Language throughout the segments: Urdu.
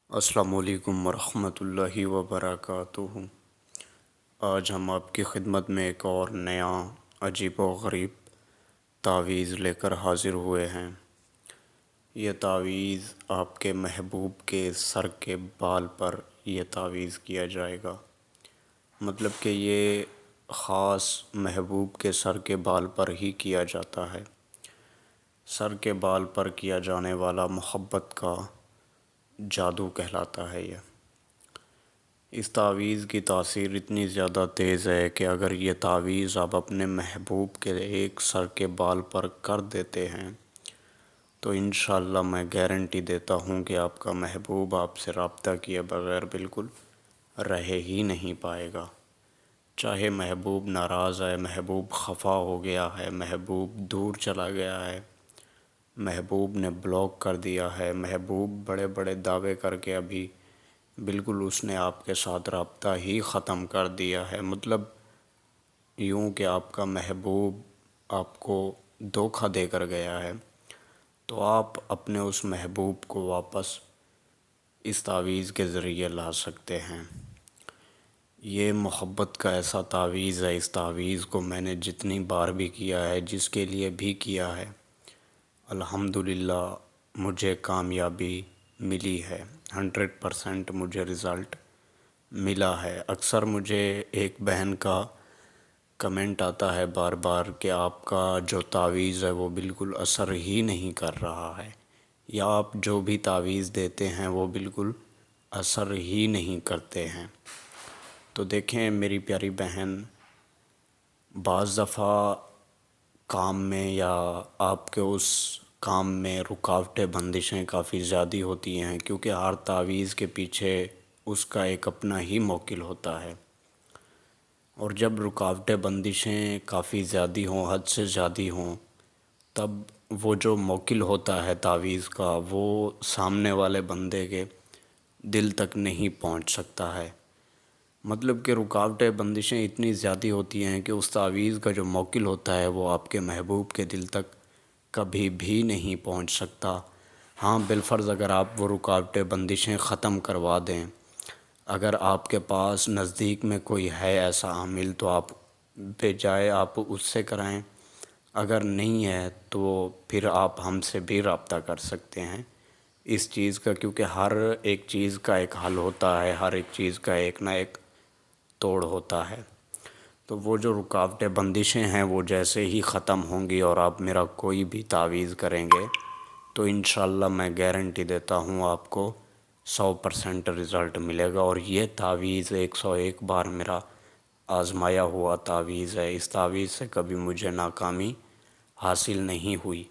السلام علیکم ورحمۃ اللہ وبرکاتہ۔ آج ہم آپ کی خدمت میں ایک اور نیا عجیب و غریب تعویذ لے کر حاضر ہوئے ہیں۔ یہ تعویذ آپ کے محبوب کے سر کے بال پر یہ تعویذ کیا جائے گا۔ مطلب کہ یہ خاص محبوب کے سر کے بال پر ہی کیا جاتا ہے۔ سر کے بال پر کیا جانے والا محبت کا جادو کہلاتا ہے یہ۔ اس تعویذ کی تاثیر اتنی زیادہ تیز ہے کہ اگر یہ تعویذ آپ اپنے محبوب کے ایک سر کے بال پر کر دیتے ہیں تو انشاءاللہ میں گارنٹی دیتا ہوں کہ آپ کا محبوب آپ سے رابطہ کیے بغیر بالکل رہ ہی نہیں پائے گا۔ چاہے محبوب ناراض ہے، محبوب خفا ہو گیا ہے، محبوب دور چلا گیا ہے، محبوب نے بلاک کر دیا ہے، محبوب بڑے بڑے دعوے کر کے ابھی بالکل اس نے آپ کے ساتھ رابطہ ہی ختم کر دیا ہے، مطلب یوں کہ آپ کا محبوب آپ کو دھوکہ دے کر گیا ہے، تو آپ اپنے اس محبوب کو واپس اس تعویذ کے ذریعے لا سکتے ہیں۔ یہ محبت کا ایسا تعویذ ہے، اس تعویذ کو میں نے جتنی بار بھی کیا ہے، جس کے لیے بھی کیا ہے، الحمدللہ مجھے کامیابی ملی ہے، 100% مجھے رزلٹ ملا ہے۔ اکثر مجھے ایک بہن کا کمنٹ آتا ہے بار بار کہ آپ کا جو تعویذ ہے وہ بالکل اثر ہی نہیں کر رہا ہے، یا آپ جو بھی تعویذ دیتے ہیں وہ بالکل اثر ہی نہیں کرتے ہیں۔ تو دیکھیں میری پیاری بہن، بعض دفعہ کام میں یا آپ کے اس کام میں رکاوٹیں بندشیں کافی زیادہ ہوتی ہیں، کیونکہ ہر تعویذ کے پیچھے اس کا ایک اپنا ہی موکل ہوتا ہے، اور جب رکاوٹیں بندشیں کافی زیادہ ہوں، حد سے زیادہ ہوں، تب وہ جو موکل ہوتا ہے تعویذ کا وہ سامنے والے بندے کے دل تک نہیں پہنچ سکتا ہے۔ مطلب کہ رکاوٹیں بندشیں اتنی زیادہ ہوتی ہیں کہ اس تعویذ کا جو موکل ہوتا ہے وہ آپ کے محبوب کے دل تک کبھی بھی نہیں پہنچ سکتا۔ ہاں بالفرض اگر آپ وہ رکاوٹیں بندشیں ختم کروا دیں، اگر آپ کے پاس نزدیک میں کوئی ہے ایسا عامل تو آپ بجائے آپ اس سے کرائیں، اگر نہیں ہے تو پھر آپ ہم سے بھی رابطہ کر سکتے ہیں اس چیز کا، کیونکہ ہر ایک چیز کا ایک حل ہوتا ہے، ہر ایک چیز کا ایک نہ ایک توڑ ہوتا ہے۔ تو وہ جو رکاوٹیں بندشیں ہیں وہ جیسے ہی ختم ہوں گی اور آپ میرا کوئی بھی تعویذ کریں گے تو انشاءاللہ میں گارنٹی دیتا ہوں آپ کو 100% رزلٹ ملے گا۔ اور یہ تعویذ 101 بار میرا آزمایا ہوا تعویذ ہے، اس تعویذ سے کبھی مجھے ناکامی حاصل نہیں ہوئی،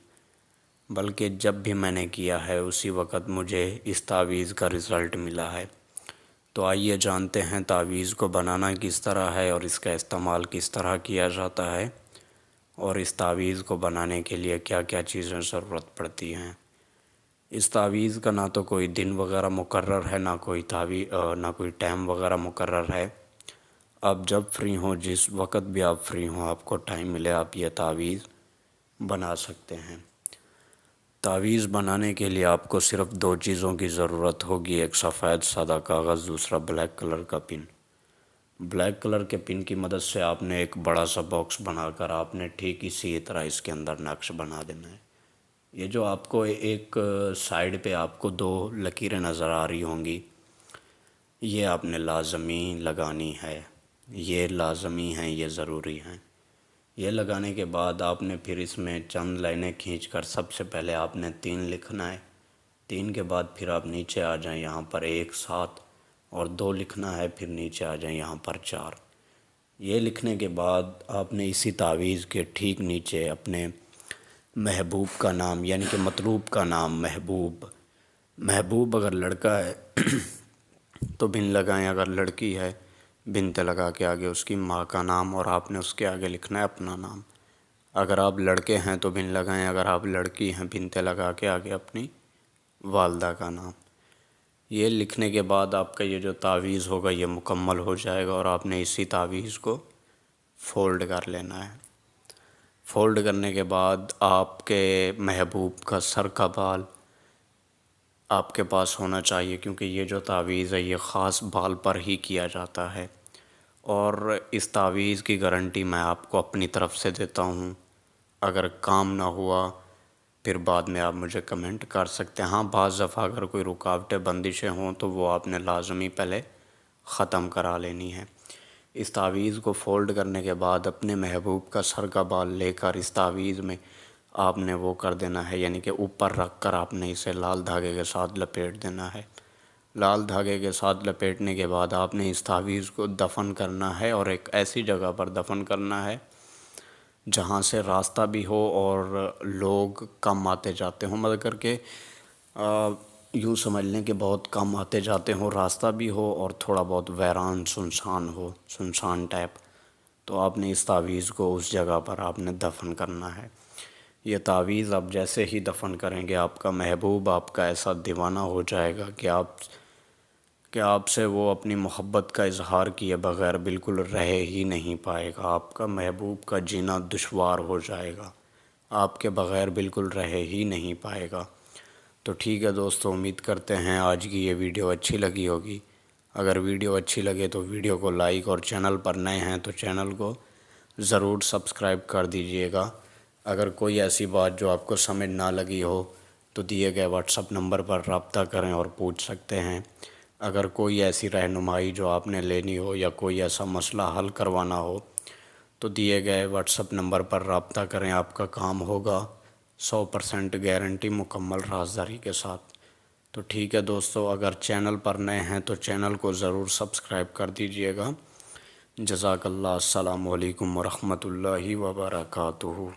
بلکہ جب بھی میں نے کیا ہے اسی وقت مجھے اس تعویذ کا رزلٹ ملا ہے۔ تو آئیے جانتے ہیں تعویذ کو بنانا کس طرح ہے اور اس کا استعمال کس طرح کیا جاتا ہے، اور اس تعویذ کو بنانے کے لیے کیا کیا چیزیں ضرورت پڑتی ہیں۔ اس تعویذ کا نہ تو کوئی دن وغیرہ مقرر ہے، نہ کوئی ٹائم وغیرہ مقرر ہے۔ آپ جب فری ہوں، جس وقت بھی آپ فری ہوں، آپ کو ٹائم ملے، آپ یہ تعویذ بنا سکتے ہیں۔ تعویذ بنانے کے لیے آپ کو صرف 2 چیزوں کی ضرورت ہوگی، ایک سفید سادہ کاغذ، دوسرا بلیک کلر کا پن۔ بلیک کلر کے پن کی مدد سے آپ نے ایک بڑا سا باکس بنا کر آپ نے ٹھیک اسی طرح اس کے اندر نقش بنا دینا ہے۔ یہ جو آپ کو ایک سائیڈ پہ آپ کو 2 لکیریں نظر آ رہی ہوں گی، یہ آپ نے لازمی لگانی ہے، یہ لازمی ہیں، یہ ضروری ہیں۔ یہ لگانے کے بعد آپ نے پھر اس میں چند لائنیں کھینچ کر سب سے پہلے آپ نے 3 لکھنا ہے، 3 کے بعد پھر آپ نیچے آ جائیں یہاں پر 1 7 اور 2 لکھنا ہے، پھر نیچے آ جائیں یہاں پر 4۔ یہ لکھنے کے بعد آپ نے اسی تعویذ کے ٹھیک نیچے اپنے محبوب کا نام، یعنی کہ مطلوب کا نام، محبوب اگر لڑکا ہے تو بن لگائیں، اگر لڑکی ہے بنت لگا کے آگے اس کی ماں کا نام، اور آپ نے اس کے آگے لکھنا ہے اپنا نام۔ اگر آپ لڑکے ہیں تو بن لگائیں، اگر آپ لڑکی ہیں بنت لگا کے آگے اپنی والدہ کا نام۔ یہ لکھنے کے بعد آپ کا یہ جو تعویذ ہوگا یہ مکمل ہو جائے گا، اور آپ نے اسی تعویذ کو فولڈ کر لینا ہے۔ فولڈ کرنے کے بعد آپ کے محبوب کا سر کا بال آپ کے پاس ہونا چاہیے، کیونکہ یہ جو تعویذ ہے یہ خاص بال پر ہی کیا جاتا ہے، اور اس تعویذ کی گارنٹی میں آپ کو اپنی طرف سے دیتا ہوں۔ اگر کام نہ ہوا پھر بعد میں آپ مجھے کمنٹ کر سکتے ہیں۔ ہاں، بعض دفعہ اگر کوئی رکاوٹیں بندشیں ہوں تو وہ آپ نے لازمی پہلے ختم کرا لینی ہے۔ اس تعویذ کو فولڈ کرنے کے بعد اپنے محبوب کا سر کا بال لے کر اس تعویذ میں آپ نے وہ کر دینا ہے، یعنی کہ اوپر رکھ کر آپ نے اسے لال دھاگے کے ساتھ لپیٹ دینا ہے۔ لال دھاگے کے ساتھ لپیٹنے کے بعد آپ نے اس تعویذ کو دفن کرنا ہے، اور ایک ایسی جگہ پر دفن کرنا ہے جہاں سے راستہ بھی ہو اور لوگ کم آتے جاتے ہوں، مطلب کر کے یوں سمجھ لیں کہ بہت کم آتے جاتے ہوں، راستہ بھی ہو اور تھوڑا بہت ویران سنسان ہو، سنسان ٹائپ، تو آپ نے اس تعویذ کو اس جگہ پر آپ نے دفن کرنا ہے۔ یہ تعویذ آپ جیسے ہی دفن کریں گے آپ کا محبوب آپ کا ایسا دیوانہ ہو جائے گا کہ آپ سے وہ اپنی محبت کا اظہار کیے بغیر بالکل رہ ہی نہیں پائے گا۔ آپ کا محبوب کا جینا دشوار ہو جائے گا، آپ کے بغیر بالکل رہ ہی نہیں پائے گا۔ تو ٹھیک ہے دوستو، امید کرتے ہیں آج کی یہ ویڈیو اچھی لگی ہوگی۔ اگر ویڈیو اچھی لگے تو ویڈیو کو لائک، اور چینل پر نئے ہیں تو چینل کو ضرور سبسکرائب کر دیجئے گا۔ اگر کوئی ایسی بات جو آپ کو سمجھ نہ لگی ہو تو دیے گئے واٹس اپ نمبر پر رابطہ کریں اور پوچھ سکتے ہیں۔ اگر کوئی ایسی رہنمائی جو آپ نے لینی ہو یا کوئی ایسا مسئلہ حل کروانا ہو تو دیے گئے واٹس اپ نمبر پر رابطہ کریں، آپ کا کام ہوگا 100% گارنٹی، مکمل رازداری کے ساتھ۔ تو ٹھیک ہے دوستو، اگر چینل پر نئے ہیں تو چینل کو ضرور سبسکرائب کر دیجئے گا۔ جزاک اللہ۔ السلام علیکم ورحمۃ اللہ وبرکاتہ۔